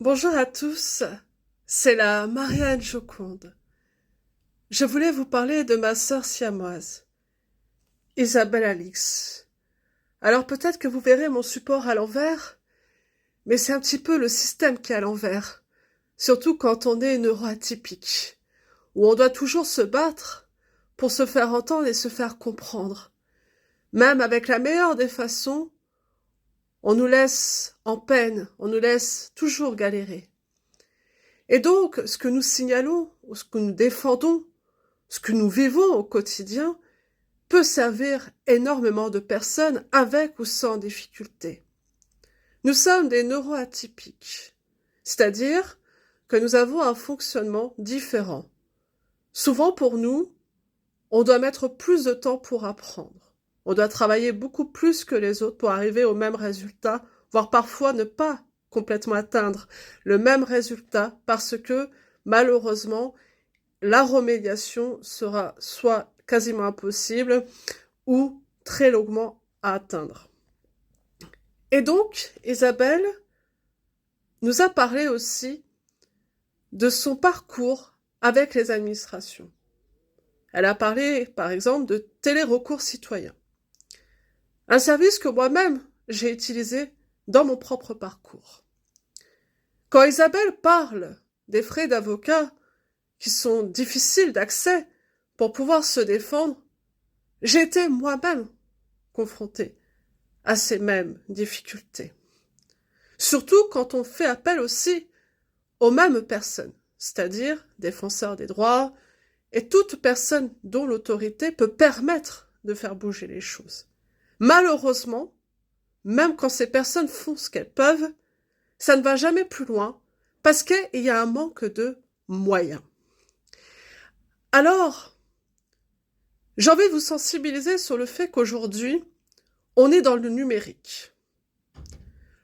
Bonjour à tous, c'est la Marianne Joconde. Je voulais vous parler de ma sœur siamoise, Isabelle Alix. Alors peut-être que vous verrez mon support à l'envers, mais c'est un petit peu le système qui est à l'envers, surtout quand on est neuroatypique, où on doit toujours se battre pour se faire entendre et se faire comprendre. Même avec la meilleure des façons, on nous laisse en peine, on nous laisse toujours galérer. Et donc, ce que nous signalons, ou ce que nous défendons, ce que nous vivons au quotidien, peut servir énormément de personnes avec ou sans difficulté. Nous sommes des neuroatypiques, c'est-à-dire que nous avons un fonctionnement différent. Souvent pour nous, on doit mettre plus de temps pour apprendre. On doit travailler beaucoup plus que les autres pour arriver au même résultat, voire parfois ne pas complètement atteindre le même résultat parce que, malheureusement, la remédiation sera soit quasiment impossible ou très longuement à atteindre. Et donc, Isabelle nous a parlé aussi de son parcours avec les administrations. Elle a parlé, par exemple, de télérecours citoyen. Un service que moi-même, j'ai utilisé dans mon propre parcours. Quand Isabelle parle des frais d'avocat qui sont difficiles d'accès pour pouvoir se défendre, j'ai été moi-même confrontée à ces mêmes difficultés. Surtout quand on fait appel aussi aux mêmes personnes, c'est-à-dire défenseurs des droits et toute personne dont l'autorité peut permettre de faire bouger les choses. Malheureusement, même quand ces personnes font ce qu'elles peuvent, ça ne va jamais plus loin parce qu'il y a un manque de moyens. Alors, j'ai envie de vous sensibiliser sur le fait qu'aujourd'hui, on est dans le numérique.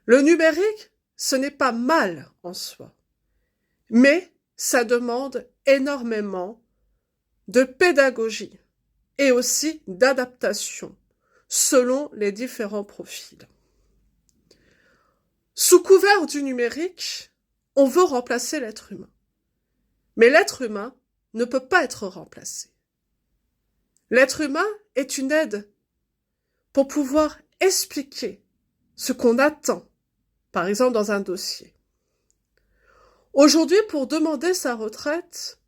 Le numérique, ce n'est pas mal en soi, mais ça demande énormément de pédagogie et aussi d'adaptation selon les différents profils. Sous couvert du numérique, on veut remplacer l'être humain. Mais l'être humain ne peut pas être remplacé. L'être humain est une aide pour pouvoir expliquer ce qu'on attend, par exemple dans un dossier. Aujourd'hui, pour demander sa retraite,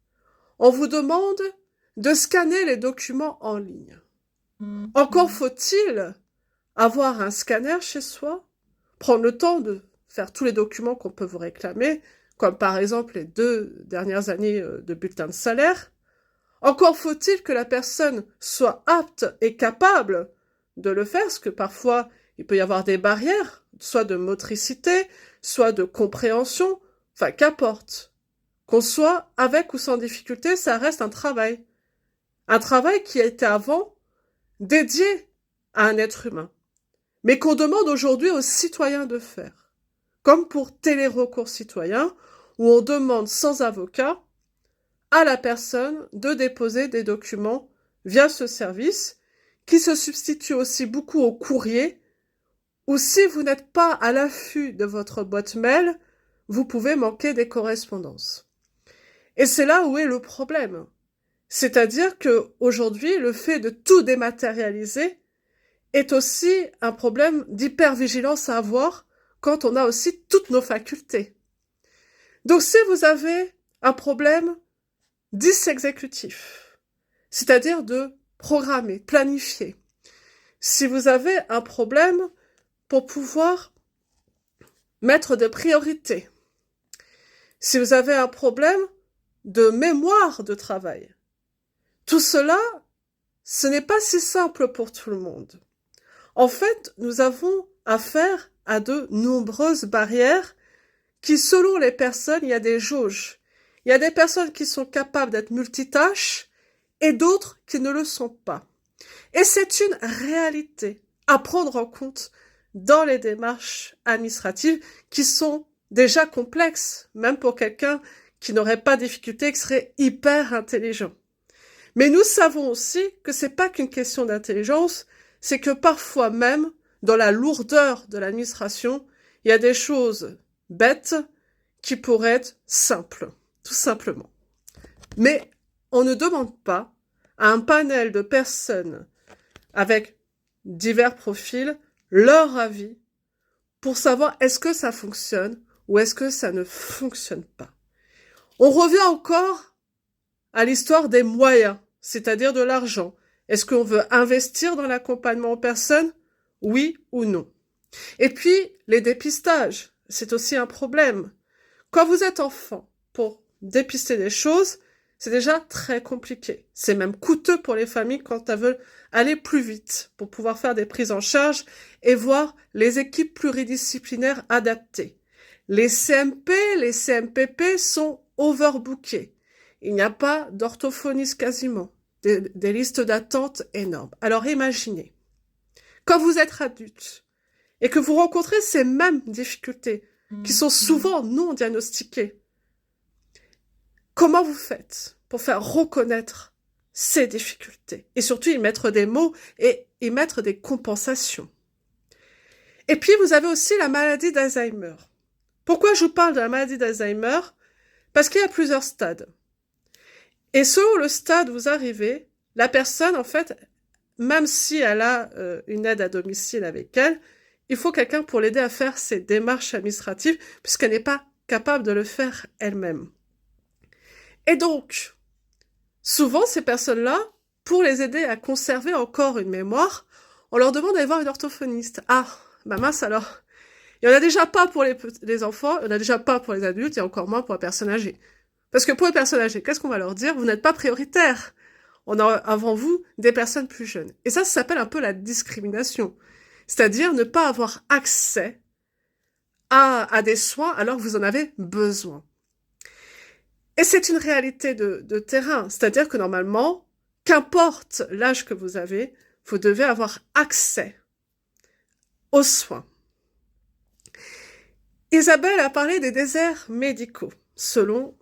on vous demande de scanner les documents en ligne. Encore faut-il avoir un scanner chez soi, prendre le temps de faire tous les documents qu'on peut vous réclamer, comme par exemple les 2 dernières années de bulletin de salaire. Encore faut-il que la personne soit apte et capable de le faire, parce que parfois il peut y avoir des barrières, soit de motricité, soit de compréhension, enfin qu'importe. Qu'on soit avec ou sans difficulté, ça reste un travail. Un travail qui a été avant dédié à un être humain, mais qu'on demande aujourd'hui aux citoyens de faire. Comme pour télérecours citoyen, où on demande sans avocat à la personne de déposer des documents via ce service, qui se substitue aussi beaucoup au courrier, où si vous n'êtes pas à l'affût de votre boîte mail, vous pouvez manquer des correspondances. Et c'est là où est le problème. C'est-à-dire qu'aujourd'hui, le fait de tout dématérialiser est aussi un problème d'hypervigilance à avoir quand on a aussi toutes nos facultés. Donc si vous avez un problème dysexécutif, c'est-à-dire de programmer, planifier, si vous avez un problème pour pouvoir mettre des priorités, si vous avez un problème de mémoire de travail, tout cela, ce n'est pas si simple pour tout le monde. En fait, nous avons affaire à de nombreuses barrières qui, selon les personnes, il y a des jauges. Il y a des personnes qui sont capables d'être multitâches et d'autres qui ne le sont pas. Et c'est une réalité à prendre en compte dans les démarches administratives qui sont déjà complexes, même pour quelqu'un qui n'aurait pas de difficulté, qui serait hyper intelligent. Mais nous savons aussi que c'est pas qu'une question d'intelligence, c'est que parfois même, dans la lourdeur de l'administration, il y a des choses bêtes qui pourrait être simple, tout simplement. Mais on ne demande pas à un panel de personnes avec divers profils leur avis pour savoir est-ce que ça fonctionne ou est-ce que ça ne fonctionne pas. On revient encore à l'histoire des moyens, c'est-à-dire de l'argent. Est-ce qu'on veut investir dans l'accompagnement aux personnes? Oui ou non? Et puis, les dépistages, c'est aussi un problème. Quand vous êtes enfant, pour dépister des choses, c'est déjà très compliqué. C'est même coûteux pour les familles quand elles veulent aller plus vite pour pouvoir faire des prises en charge et voir les équipes pluridisciplinaires adaptées. Les CMP, les CMPP sont overbookés. Il n'y a pas d'orthophonistes quasiment. Des listes d'attente énormes. Alors imaginez, quand vous êtes adulte et que vous rencontrez ces mêmes difficultés qui sont souvent non diagnostiquées, comment vous faites pour faire reconnaître ces difficultés et surtout y mettre des mots et y mettre des compensations? Et puis vous avez aussi la maladie d'Alzheimer. Pourquoi je vous parle de la maladie d'Alzheimer? Parce qu'il y a plusieurs stades. Et selon le stade où vous arrivez, la personne, en fait, même si elle a une aide à domicile avec elle, il faut quelqu'un pour l'aider à faire ses démarches administratives puisqu'elle n'est pas capable de le faire elle-même. Et donc, souvent, ces personnes-là, pour les aider à conserver encore une mémoire, on leur demande d'aller voir une orthophoniste. Ah, bah mince alors, il n'y en a déjà pas pour les enfants, il n'y en a déjà pas pour les adultes, et encore moins pour les personnes âgées. Parce que pour les personnes âgées, qu'est-ce qu'on va leur dire? Vous n'êtes pas prioritaire. On a avant vous des personnes plus jeunes. Et ça s'appelle un peu la discrimination. C'est-à-dire ne pas avoir accès à des soins alors que vous en avez besoin. Et c'est une réalité de terrain. C'est-à-dire que normalement, qu'importe l'âge que vous avez, vous devez avoir accès aux soins. Isabelle a parlé des déserts médicaux, selon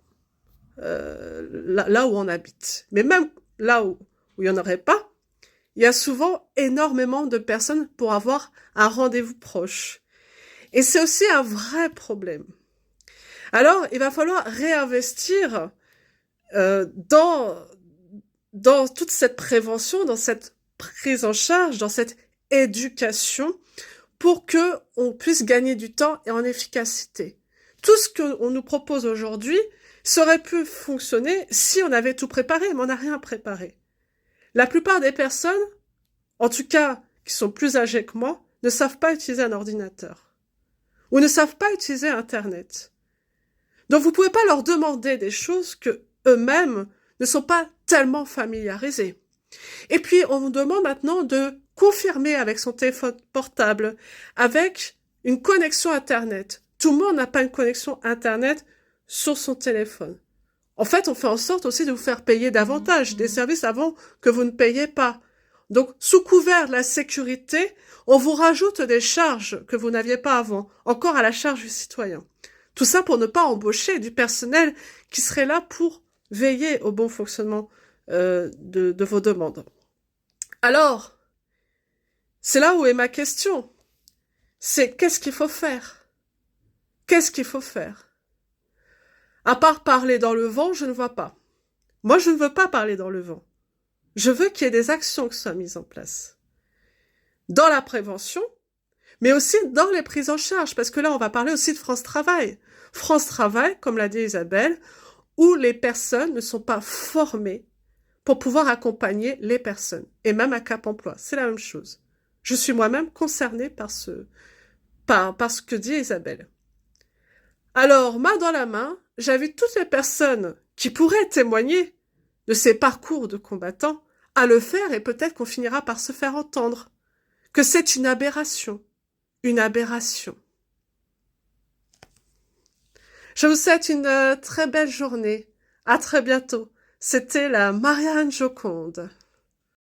là où on habite. Mais même là où il n'y en aurait pas, il y a souvent énormément de personnes pour avoir un rendez-vous proche. Et c'est aussi un vrai problème. Alors, il va falloir réinvestir dans toute cette prévention, dans cette prise en charge, dans cette éducation, pour que on puisse gagner du temps et en efficacité. Tout ce qu'on nous propose aujourd'hui, ça aurait pu fonctionner si on avait tout préparé, mais on n'a rien préparé. La plupart des personnes, en tout cas qui sont plus âgées que moi, ne savent pas utiliser un ordinateur ou ne savent pas utiliser Internet. Donc vous ne pouvez pas leur demander des choses que eux-mêmes ne sont pas tellement familiarisés. Et puis on vous demande maintenant de confirmer avec son téléphone portable, avec une connexion Internet. Tout le monde n'a pas une connexion Internet sur son téléphone. En fait, on fait en sorte aussi de vous faire payer davantage des services avant que vous ne payiez pas. Donc, sous couvert de la sécurité, on vous rajoute des charges que vous n'aviez pas avant, encore à la charge du citoyen. Tout ça pour ne pas embaucher du personnel qui serait là pour veiller au bon fonctionnement de vos demandes. Alors, c'est là où est ma question. C'est qu'est-ce qu'il faut faire? Qu'est-ce qu'il faut faire? À part parler dans le vent, je ne vois pas. Moi, je ne veux pas parler dans le vent. Je veux qu'il y ait des actions qui soient mises en place. Dans la prévention, mais aussi dans les prises en charge, parce que là, on va parler aussi de France Travail. France Travail, comme l'a dit Isabelle, où les personnes ne sont pas formées pour pouvoir accompagner les personnes. Et même à Cap Emploi, c'est la même chose. Je suis moi-même concernée par ce que dit Isabelle. Alors, main dans la main, j'invite toutes les personnes qui pourraient témoigner de ces parcours de combattants à le faire et peut-être qu'on finira par se faire entendre que c'est une aberration. Une aberration. Je vous souhaite une très belle journée. À très bientôt. C'était la Marianne Joconde.